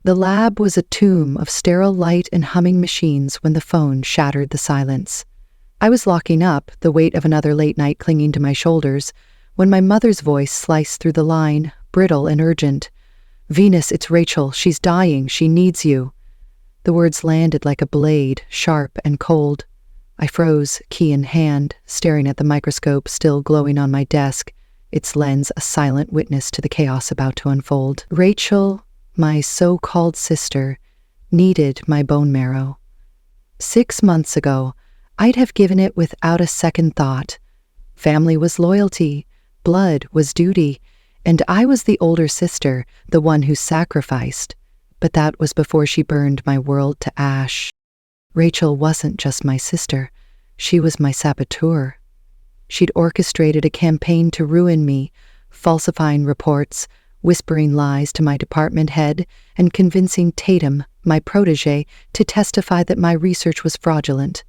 The lab was a tomb of sterile light and humming machines when the phone shattered the silence. I was locking up, the weight of another late night clinging to my shoulders, when my mother's voice sliced through the line, brittle and urgent. "Venus, it's Rachel. She's dying. She needs you." The words landed like a blade, sharp and cold. I froze, key in hand, staring at the microscope still glowing on my desk, its lens a silent witness to the chaos about to unfold. Rachel, my so-called sister, needed my bone marrow. 6 months ago, I'd have given it without a second thought. Family was loyalty, blood was duty, and I was the older sister, the one who sacrificed. But that was before she burned my world to ash. Rachel wasn't just my sister, she was my saboteur. She'd orchestrated a campaign to ruin me, falsifying reports, whispering lies to my department head, and convincing Tatum, my protege, to testify that my research was fraudulent.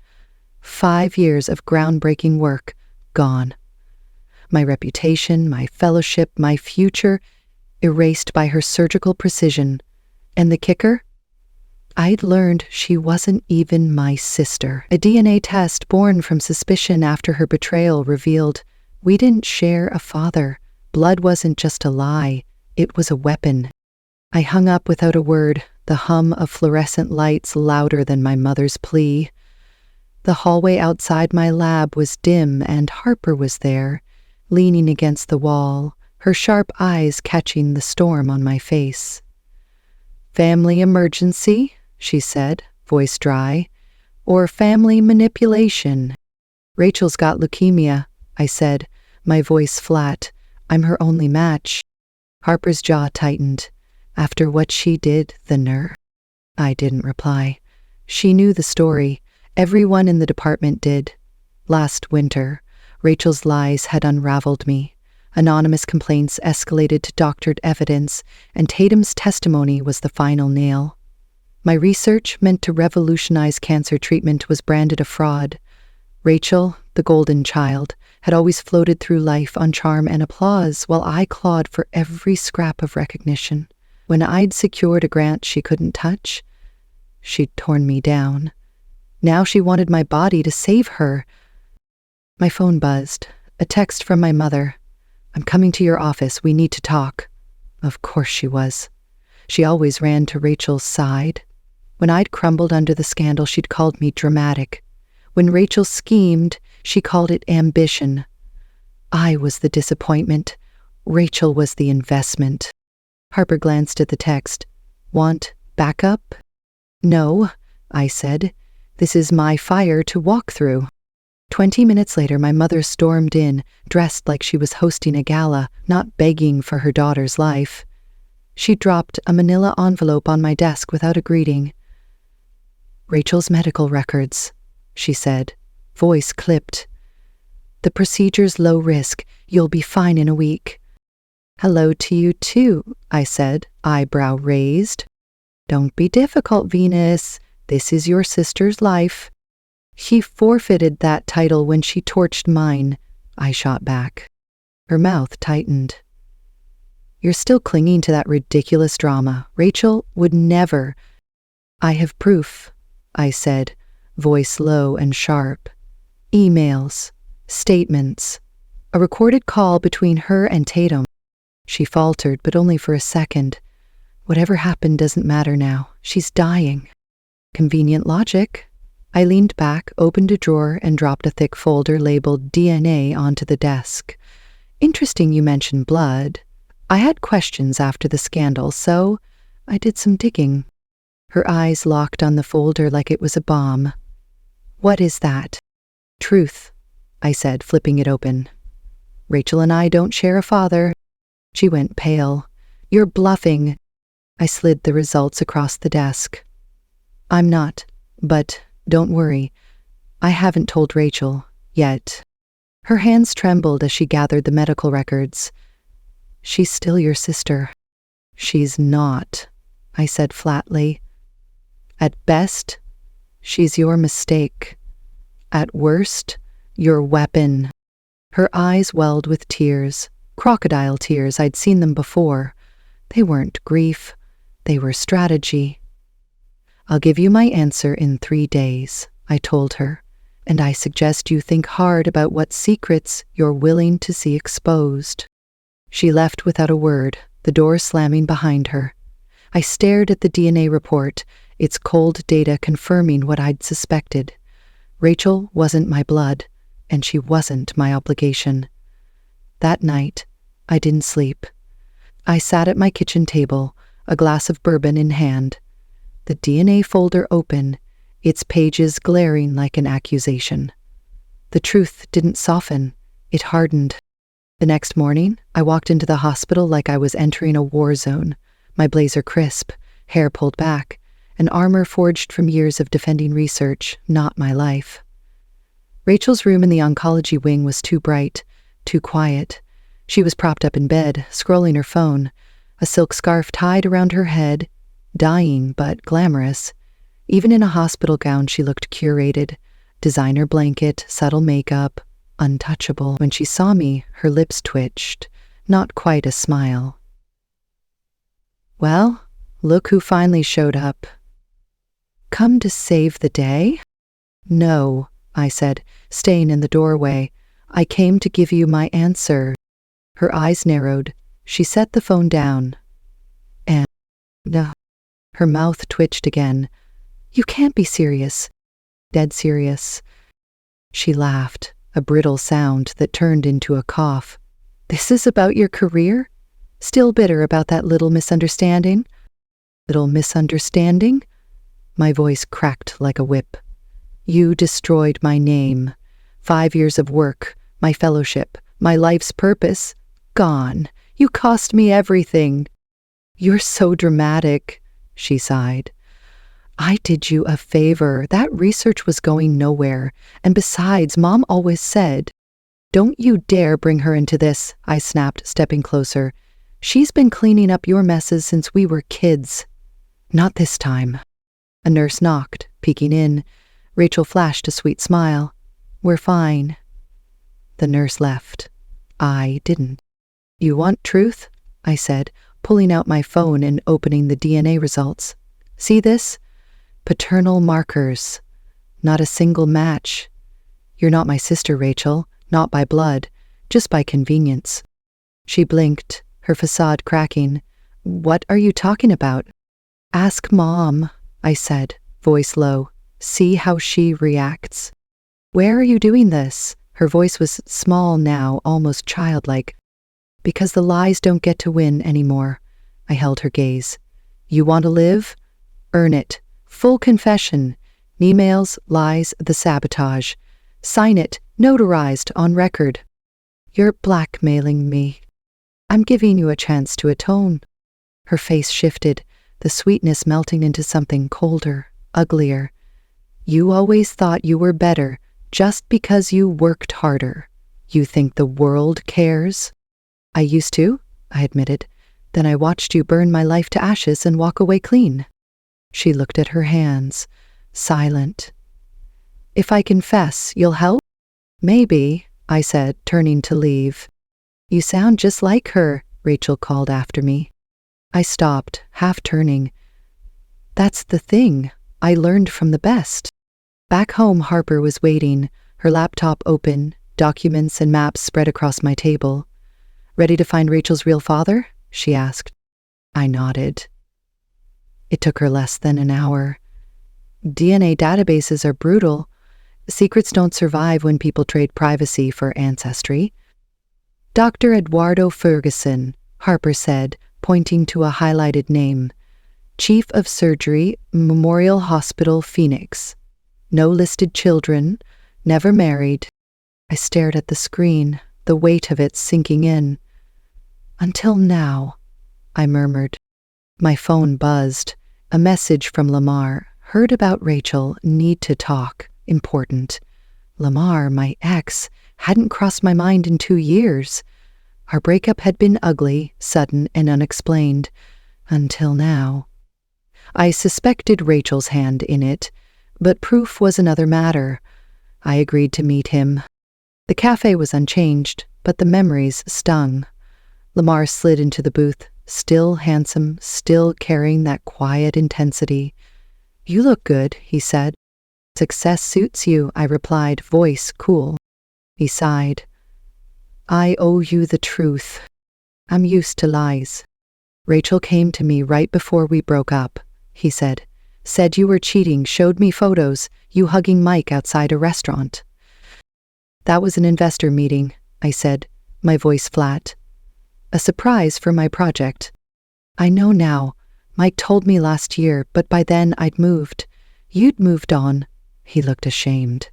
5 years of groundbreaking work, gone. My reputation, my fellowship, my future, erased by her surgical precision. And the kicker? I'd learned she wasn't even my sister. A DNA test born from suspicion after her betrayal revealed we didn't share a father. Blood wasn't just a lie, it was a weapon. I hung up without a word, the hum of fluorescent lights louder than my mother's plea. The hallway outside my lab was dim and Harper was there, leaning against the wall, her sharp eyes catching the storm on my face. "Family emergency," she said, voice dry, "or family manipulation?" "Rachel's got leukemia," I said, my voice flat. "I'm her only match." Harper's jaw tightened. After what she did, the nerve. I didn't reply. She knew the story. Everyone in the department did. Last winter, Rachel's lies had unraveled me. Anonymous complaints escalated to doctored evidence, and Tatum's testimony was the final nail. My research, meant to revolutionize cancer treatment, was branded a fraud. Rachel, the golden child, had always floated through life on charm and applause, while I clawed for every scrap of recognition. When I'd secured a grant she couldn't touch, she'd torn me down. Now she wanted my body to save her. My phone buzzed. A text from my mother. "I'm coming to your office. We need to talk." Of course she was. She always ran to Rachel's side. When I'd crumbled under the scandal, she'd called me dramatic. When Rachel schemed, she called it ambition. I was the disappointment. Rachel was the investment. Harper glanced at the text. "Want backup?" "No," I said. "This is my fire to walk through." 20 minutes later, my mother stormed in, dressed like she was hosting a gala, not begging for her daughter's life. She dropped a manila envelope on my desk without a greeting. "Rachel's medical records," she said, voice clipped. "The procedure's low risk. You'll be fine in a week." "Hello to you too," I said, eyebrow raised. "Don't be difficult, Venus. This is your sister's life." "She forfeited that title when she torched mine," I shot back. Her mouth tightened. "You're still clinging to that ridiculous drama. Rachel would never." "I have proof," I said, voice low and sharp. "Emails, statements, a recorded call between her and Tatum." She faltered, but only for a second. "Whatever happened doesn't matter now. She's dying." Convenient logic. I leaned back, opened a drawer, and dropped a thick folder labeled DNA onto the desk. "Interesting you mentioned blood. I had questions after the scandal, so I did some digging." Her eyes locked on the folder like it was a bomb. "What is that?" "Truth," I said, flipping it open. "Rachel and I don't share a father." She went pale. "You're bluffing." I slid the results across the desk. "I'm not, but don't worry. I haven't told Rachel, yet." Her hands trembled as she gathered the medical records. "She's still your sister." "She's not," I said flatly. "At best, she's your mistake. At worst, your weapon." Her eyes welled with tears, crocodile tears. I'd seen them before. They weren't grief. They were strategy. "I'll give you my answer in 3 days," I told her, "and I suggest you think hard about what secrets you're willing to see exposed." She left without a word, the door slamming behind her. I stared at the DNA report, its cold data confirming what I'd suspected. Rachel wasn't my blood, and she wasn't my obligation. That night, I didn't sleep. I sat at my kitchen table, a glass of bourbon in hand. The DNA folder open, its pages glaring like an accusation. The truth didn't soften, it hardened. The next morning, I walked into the hospital like I was entering a war zone, my blazer crisp, hair pulled back, an armor forged from years of defending research, not my life. Rachel's room in the oncology wing was too bright, too quiet. She was propped up in bed, scrolling her phone, a silk scarf tied around her head, dying but glamorous. Even in a hospital gown, she looked curated. Designer blanket, subtle makeup, untouchable. When she saw me, her lips twitched, not quite a smile. "Well, look who finally showed up." "Come to save the day?" "No," I said, staying in the doorway. "I came to give you my answer." Her eyes narrowed. She set the phone down. And her mouth twitched again. "You can't be serious." "Dead serious." She laughed, a brittle sound that turned into a cough. "This is about your career? Still bitter about that little misunderstanding?" "Little misunderstanding?" My voice cracked like a whip. "You destroyed my name. 5 years of work, my fellowship, my life's purpose, gone. You cost me everything." "You're so dramatic," she sighed. "I did you a favor. That research was going nowhere. And besides, Mom always said—" "Don't you dare bring her into this," I snapped, stepping closer. "She's been cleaning up your messes since we were kids." "Not this time." A nurse knocked, peeking in. Rachel flashed a sweet smile. "We're fine." The nurse left. I didn't. "You want truth?" I said, pulling out my phone and opening the DNA results. "See this? Paternal markers. Not a single match. You're not my sister, Rachel, not by blood, just by convenience." She blinked, her facade cracking. "What are you talking about?" "Ask Mom," I said, voice low. "See how she reacts." "Where are you doing this?" Her voice was small now, almost childlike. "Because the lies don't get to win anymore." I held her gaze. "You want to live? Earn it. Full confession. Emails, lies, the sabotage. Sign it, notarized, on record." "You're blackmailing me." "I'm giving you a chance to atone." Her face shifted, the sweetness melting into something colder, uglier. "You always thought you were better just because you worked harder. You think the world cares?" "I used to," I admitted. "Then I watched you burn my life to ashes and walk away clean." She looked at her hands, silent. "If I confess, you'll help?" "Maybe," I said, turning to leave. "You sound just like her," Rachel called after me. I stopped, half turning. "That's the thing. I learned from the best." Back home, Harper was waiting, her laptop open, documents and maps spread across my table. "Ready to find Rachel's real father?" she asked. I nodded. It took her less than an hour. DNA databases are brutal. Secrets don't survive when people trade privacy for ancestry. "Dr. Eduardo Ferguson," Harper said, pointing to a highlighted name. "Chief of Surgery, Memorial Hospital, Phoenix. No listed children, never married." I stared at the screen, the weight of it sinking in. "Until now," I murmured. My phone buzzed. A message from Lamar. "Heard about Rachel, need to talk. Important." Lamar, my ex, hadn't crossed my mind in 2 years. Our breakup had been ugly, sudden, and unexplained. Until now. I suspected Rachel's hand in it, but proof was another matter. I agreed to meet him. The cafe was unchanged, but the memories stung. Lamar slid into the booth, still handsome, still carrying that quiet intensity. "You look good," he said. "Success suits you," I replied, voice cool. He sighed. "I owe you the truth. I'm used to lies. Rachel came to me right before we broke up," he said. "Said you were cheating, showed me photos, you hugging Mike outside a restaurant." "That was an investor meeting," I said, my voice flat. "A surprise for my project." "I know now. Mike told me last year, but by then I'd moved. You'd moved on." He looked ashamed.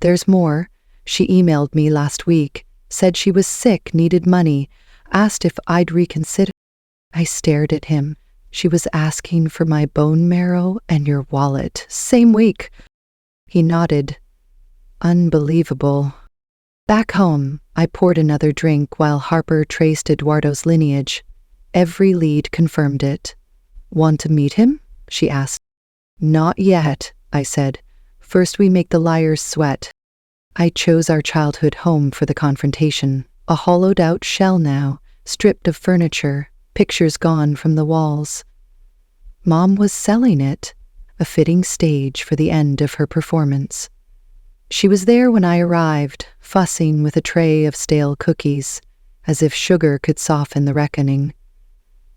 "There's more. She emailed me last week, said she was sick, needed money, asked if I'd reconsider." I stared at him. "She was asking for my bone marrow and your wallet, same week." He nodded. "Unbelievable." Back home, I poured another drink while Harper traced Eduardo's lineage. Every lead confirmed it. "Want to meet him?" she asked. "Not yet," I said. "First we make the liars sweat." I chose our childhood home for the confrontation, a hollowed-out shell now, stripped of furniture, pictures gone from the walls. Mom was selling it, a fitting stage for the end of her performance. She was there when I arrived, fussing with a tray of stale cookies, as if sugar could soften the reckoning.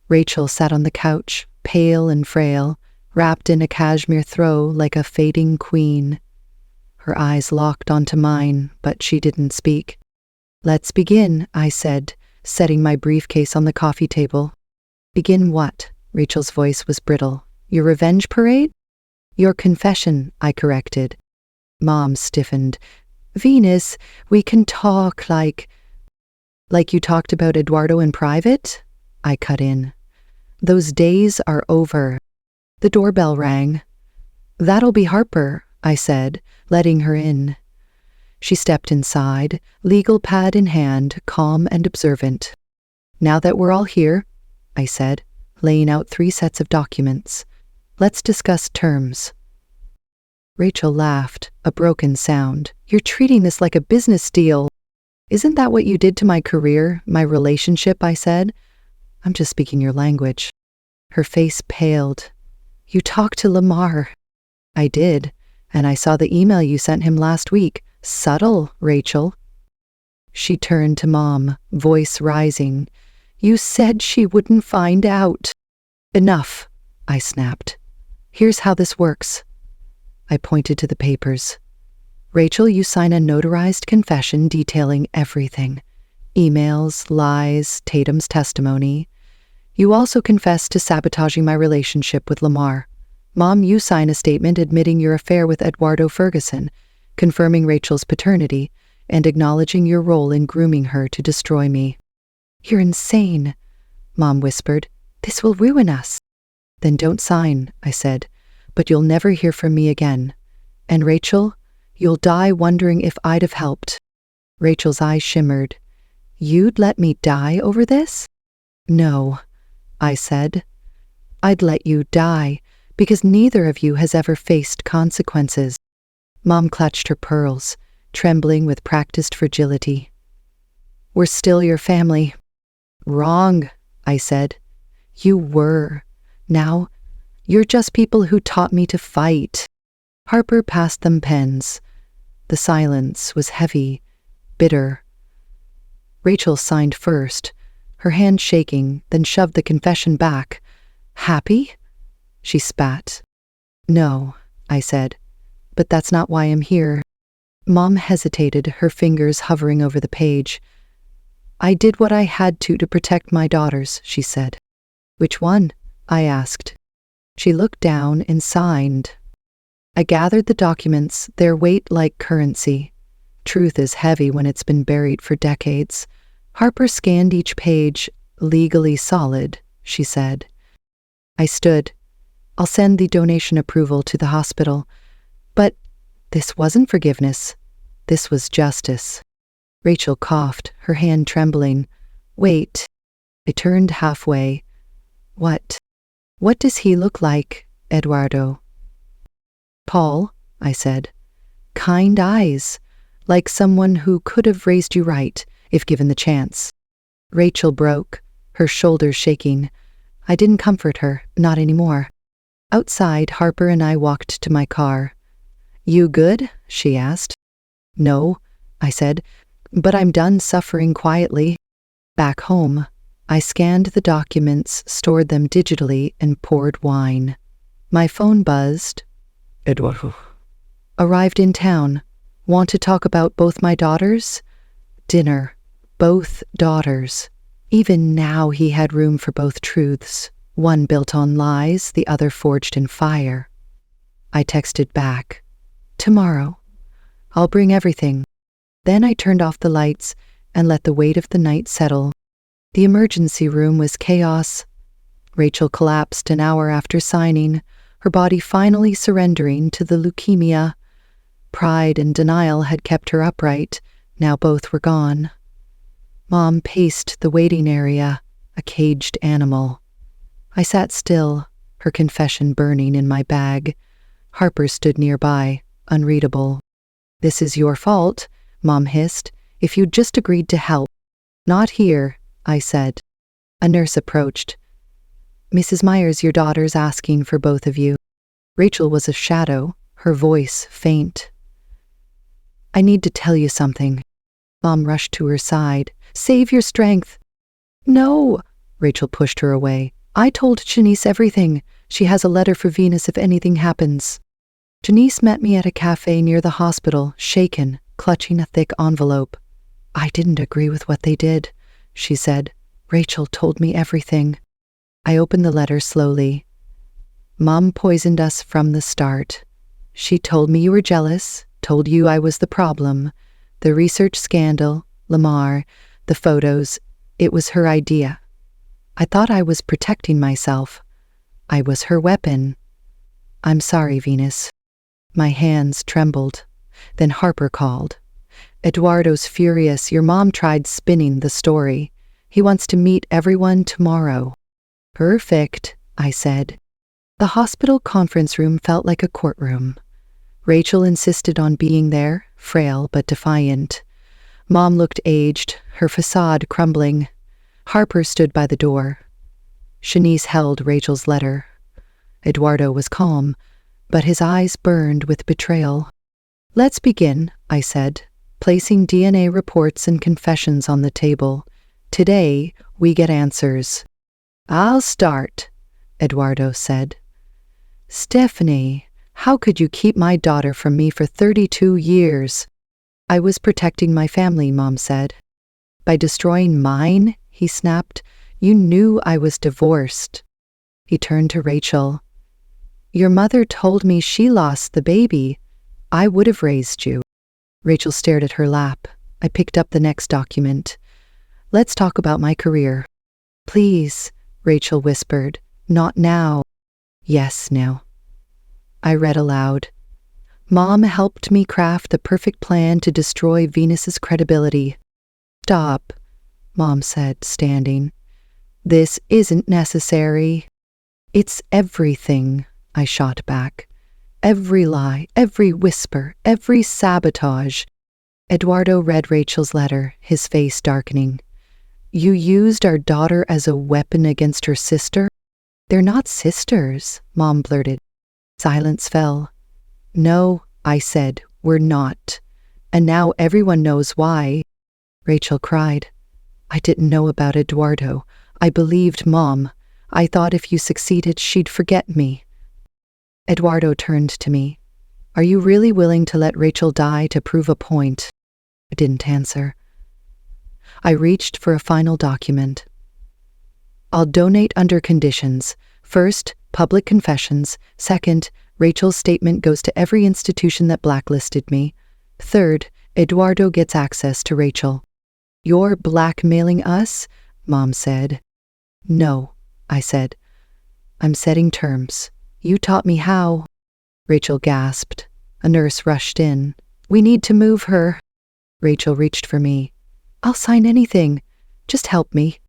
Rachel sat on the couch, pale and frail, wrapped in a cashmere throw like a fading queen. Her eyes locked onto mine, but she didn't speak. "Let's begin," I said, setting my briefcase on the coffee table. "Begin what?" Rachel's voice was brittle. "Your revenge parade?" "Your confession," I corrected. Mom stiffened. "Venus, we can talk like you talked about Eduardo in private?" I cut in. "Those days are over." The doorbell rang. "That'll be Harper," I said, letting her in. She stepped inside, legal pad in hand, calm and observant. "Now that we're all here," I said, laying out 3 sets of documents, "let's discuss terms." Rachel laughed, a broken sound. "You're treating this like a business deal." "Isn't that what you did to my career, my relationship?" I said. "I'm just speaking your language." Her face paled. "You talked to Lamar." "I did, and I saw the email you sent him last week. Subtle, Rachel." She turned to Mom, voice rising. "You said she wouldn't find out." "Enough," I snapped. "Here's how this works." I pointed to the papers. "Rachel, you sign a notarized confession detailing everything. Emails, lies, Tatum's testimony. You also confess to sabotaging my relationship with Lamar. Mom, you sign a statement admitting your affair with Eduardo Ferguson, confirming Rachel's paternity, and acknowledging your role in grooming her to destroy me." "You're insane," Mom whispered. "This will ruin us." "Then don't sign," I said, "but you'll never hear from me again. And Rachel, you'll die wondering if I'd have helped." Rachel's eyes shimmered. "You'd let me die over this?" "No," I said. "I'd let you die, because neither of you has ever faced consequences." Mom clutched her pearls, trembling with practiced fragility. "We're still your family." "Wrong," I said. "You were. Now, you're just people who taught me to fight." Harper passed them pens. The silence was heavy, bitter. Rachel signed first, her hand shaking, then shoved the confession back. "Happy?" She spat. "No," I said, "but that's not why I'm here." Mom hesitated, her fingers hovering over the page. "I did what I had to protect my daughters," she said. "Which one?" I asked. She looked down and signed. I gathered the documents, their weight like currency. Truth is heavy when it's been buried for decades. Harper scanned each page. "Legally solid," she said. I stood. "I'll send the donation approval to the hospital." But this wasn't forgiveness. This was justice. Rachel coughed, her hand trembling. "Wait." I turned halfway. "What? What does he look like, Eduardo?" "Paul," I said. "Kind eyes, like someone who could have raised you right, if given the chance." Rachel broke. her shoulders shaking. I didn't comfort her, not anymore. Outside, Harper and I walked to my car. "You good?" she asked. "No," I said, "but I'm done suffering quietly." Back home, I scanned the documents, stored them digitally, and poured wine. My phone buzzed. "Eduardo." "Arrived in town. Want to talk about both my daughters?" Dinner. Both daughters. Even now he had room for both truths, one built on lies, the other forged in fire. I texted back, "Tomorrow. I'll bring everything." Then I turned off the lights and let the weight of the night settle. The emergency room was chaos. Rachel collapsed an hour after signing, her body finally surrendering to the leukemia. Pride and denial had kept her upright. Now both were gone. Mom paced the waiting area, a caged animal. I sat still, her confession burning in my bag. Harper stood nearby, unreadable. "This is your fault," Mom hissed. "If you'd just agreed to help." "Not here," I said. A nurse approached. "Mrs. Myers, your daughter's asking for both of you." Rachel was a shadow, her voice faint. "I need to tell you something." Mom rushed to her side. "Save your strength." "No," Rachel pushed her away. "I told Janice everything. She has a letter for Venus if anything happens." Janice met me at a cafe near the hospital, shaken, clutching a thick envelope. "I didn't agree with what they did," she said. "Rachel told me everything." I opened the letter slowly. "Mom poisoned us from the start. She told me you were jealous, told you I was the problem. The research scandal, Lamar, the photos, it was her idea. I thought I was protecting myself. I was her weapon. I'm sorry, Venus." My hands trembled. Then Harper called. "Eduardo's furious. Your mom tried spinning the story. He wants to meet everyone tomorrow." "Perfect," I said. The hospital conference room felt like a courtroom. Rachel insisted on being there, frail but defiant. Mom looked aged, her facade crumbling. Harper stood by the door. Shanice held Rachel's letter. Eduardo was calm, but his eyes burned with betrayal. "Let's begin," I said, placing DNA reports and confessions on the table. "Today, we get answers." "I'll start," Eduardo said. "Stephanie, how could you keep my daughter from me for 32 years? "I was protecting my family," Mom said. "By destroying mine," he snapped, "you knew I was divorced." He turned to Rachel. "Your mother told me she lost the baby. I would have raised you." Rachel stared at her lap. I picked up the next document. "Let's talk about my career." "Please," Rachel whispered. "Not now." "Yes, now." I read aloud. "Mom helped me craft the perfect plan to destroy Venus's credibility." "Stop," Mom said, standing. "This isn't necessary." "It's everything," I shot back. "Every lie, every whisper, every sabotage." Eduardo read Rachel's letter, his face darkening. "You used our daughter as a weapon against her sister?" "They're not sisters," Mom blurted. Silence fell. "No," I said, "we're not. And now everyone knows why." Rachel cried. "I didn't know about Eduardo. I believed Mom. I thought if you succeeded, she'd forget me." Eduardo turned to me. "Are you really willing to let Rachel die to prove a point?" I didn't answer. I reached for a final document. "I'll donate under conditions. First, public confessions. Second, Rachel's statement goes to every institution that blacklisted me. Third, Eduardo gets access to Rachel." "You're blackmailing us?" Mom said. "No," I said. "I'm setting terms. You taught me how." Rachel gasped. A nurse rushed in. "We need to move her." Rachel reached for me. "I'll sign anything. Just help me."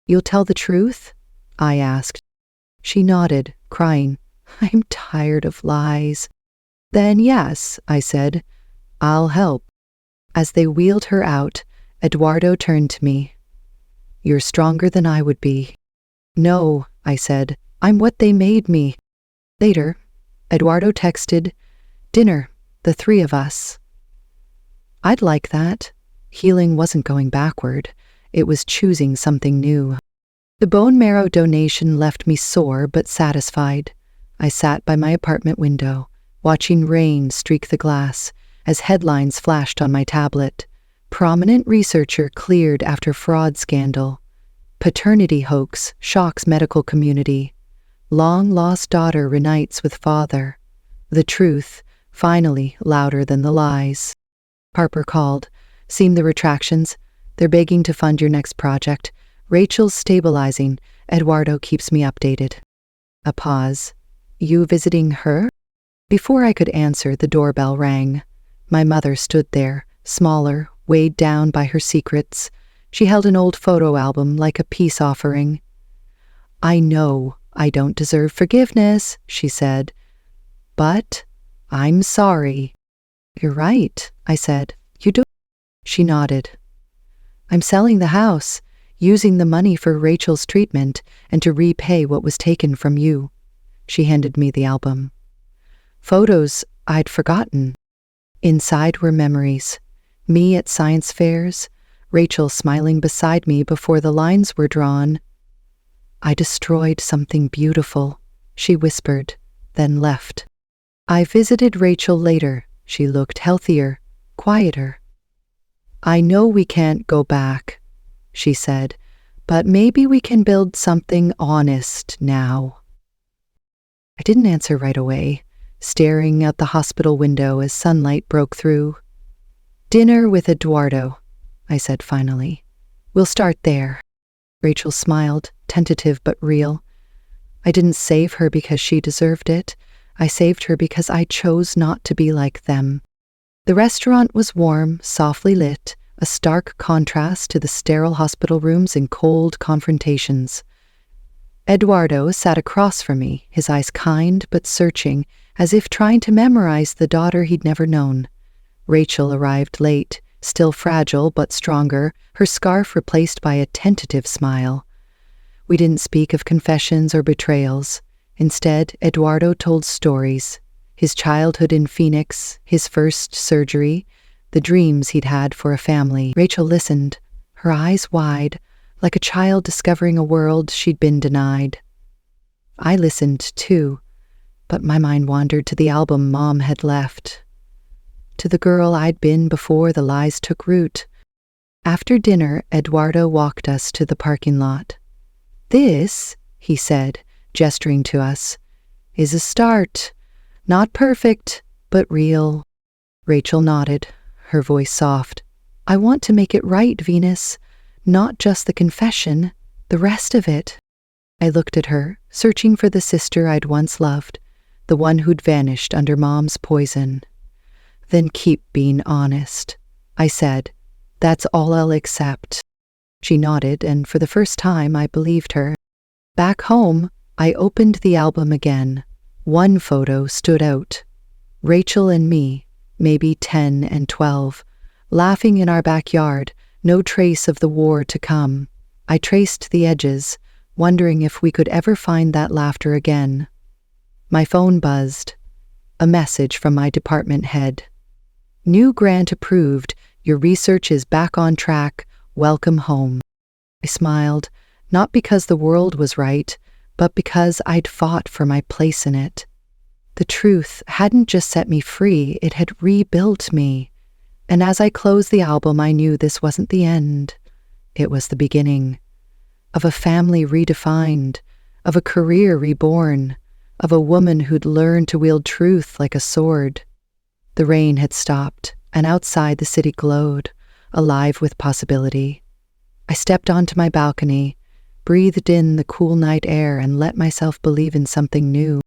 "You'll tell the truth?" I asked. She nodded, crying. "I'm tired of lies." "Then yes," I said. "I'll help." As they wheeled her out, Eduardo turned to me. You're stronger than I would be. No, I said. I'm what they made me. Later, Eduardo texted, dinner, the three of us. I'd like that. Healing wasn't going backward. It was choosing something new. The bone marrow donation left me sore but satisfied. I sat by my apartment window, watching rain streak the glass as headlines flashed on my tablet. Prominent researcher cleared after fraud scandal. Paternity hoax shocks medical community. Long-lost daughter reunites with father. The truth, finally louder than the lies. Harper called. Seen the retractions? They're begging to fund your next project. Rachel's stabilizing. Eduardo keeps me updated. A pause. You visiting her? Before I could answer, the doorbell rang. My mother stood there, smaller, weighed down by her secrets. She held an old photo album like a peace offering. I know I don't deserve forgiveness, she said. But I'm sorry. You're right, I said. You do? She nodded. I'm selling the house, using the money for Rachel's treatment and to repay what was taken from you. She handed me the album. Photos I'd forgotten. Inside were memories. Me at science fairs, Rachel smiling beside me before the lines were drawn. I destroyed something beautiful, she whispered, then left. I visited Rachel later. She looked healthier, quieter. I know we can't go back, she said, but maybe we can build something honest now. I didn't answer right away, staring out the hospital window as sunlight broke through. Dinner with Eduardo, I said finally. We'll start there. Rachel smiled, tentative but real. I didn't save her because she deserved it. I saved her because I chose not to be like them. The restaurant was warm, softly lit, a stark contrast to the sterile hospital rooms and cold confrontations. Eduardo sat across from me, his eyes kind but searching, as if trying to memorize the daughter he'd never known. Rachel arrived late, still fragile but stronger, her scarf replaced by a tentative smile. We didn't speak of confessions or betrayals. Instead, Eduardo told stories. His childhood in Phoenix, his first surgery, the dreams he'd had for a family. Rachel listened, her eyes wide, like a child discovering a world she'd been denied. I listened, too, but my mind wandered to the album Mom had left, to the girl I'd been before the lies took root. After dinner, Eduardo walked us to the parking lot. This, he said, gesturing to us, is a start. Not perfect, but real. Rachel nodded, her voice soft. I want to make it right, Venus. Not just the confession, the rest of it. I looked at her, searching for the sister I'd once loved, the one who'd vanished under Mom's poison. Then keep being honest, I said. That's all I'll accept. She nodded, and for the first time I believed her. Back home, I opened the album again. One photo stood out. Rachel and me, maybe 10 and 12, laughing in our backyard, no trace of the war to come. I traced the edges, wondering if we could ever find that laughter again. My phone buzzed. A message from my department head. New grant approved. Your research is back on track. Welcome home. I smiled, not because the world was right, but because I'd fought for my place in it. The truth hadn't just set me free, it had rebuilt me. And as I closed the album, I knew this wasn't the end. It was the beginning. Of a family redefined, of a career reborn, of a woman who'd learned to wield truth like a sword. The rain had stopped, and outside the city glowed, alive with possibility. I stepped onto my balcony, breathed in the cool night air, and let myself believe in something new.